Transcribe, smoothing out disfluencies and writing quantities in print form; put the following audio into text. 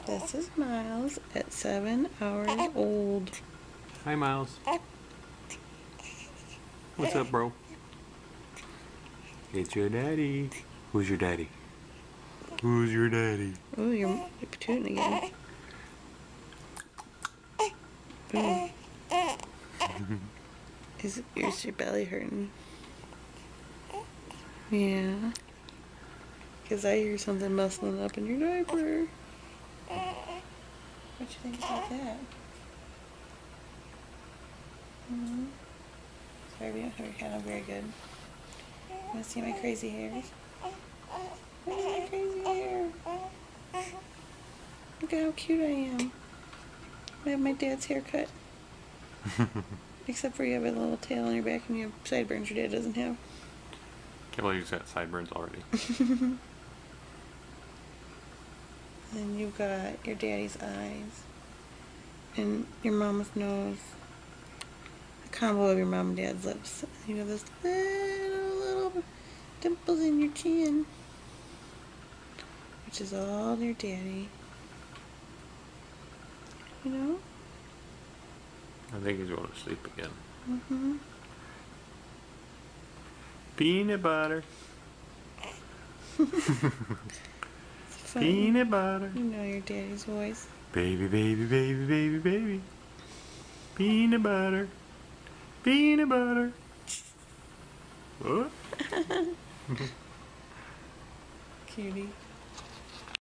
This is Miles at 7 hours old. Hi, Miles. What's up, bro? It's your daddy. Who's your daddy? Who's your daddy? Oh, you're tooting again. Ooh. Is your belly hurting? Yeah. Because I hear something muscling up in your diaper. What you think about that? Mm-hmm. Sorry, we don't have your hand on very good. Want to see my crazy hairs? Look at my crazy hair. Look at how cute I am. I have my dad's haircut. Except for you have a little tail on your back and you have sideburns your dad doesn't have. Can't believe he's got sideburns already. Then you've got your daddy's eyes and your mama's nose. A combo of your mom and dad's lips. You have those little dimples in your chin, which is all your daddy. You know? I think he's going to sleep again. Mm-hmm. Peanut butter. Peanut butter. You know your daddy's voice. Baby, baby, baby, baby, baby. Peanut butter. Peanut butter. What? Cutie.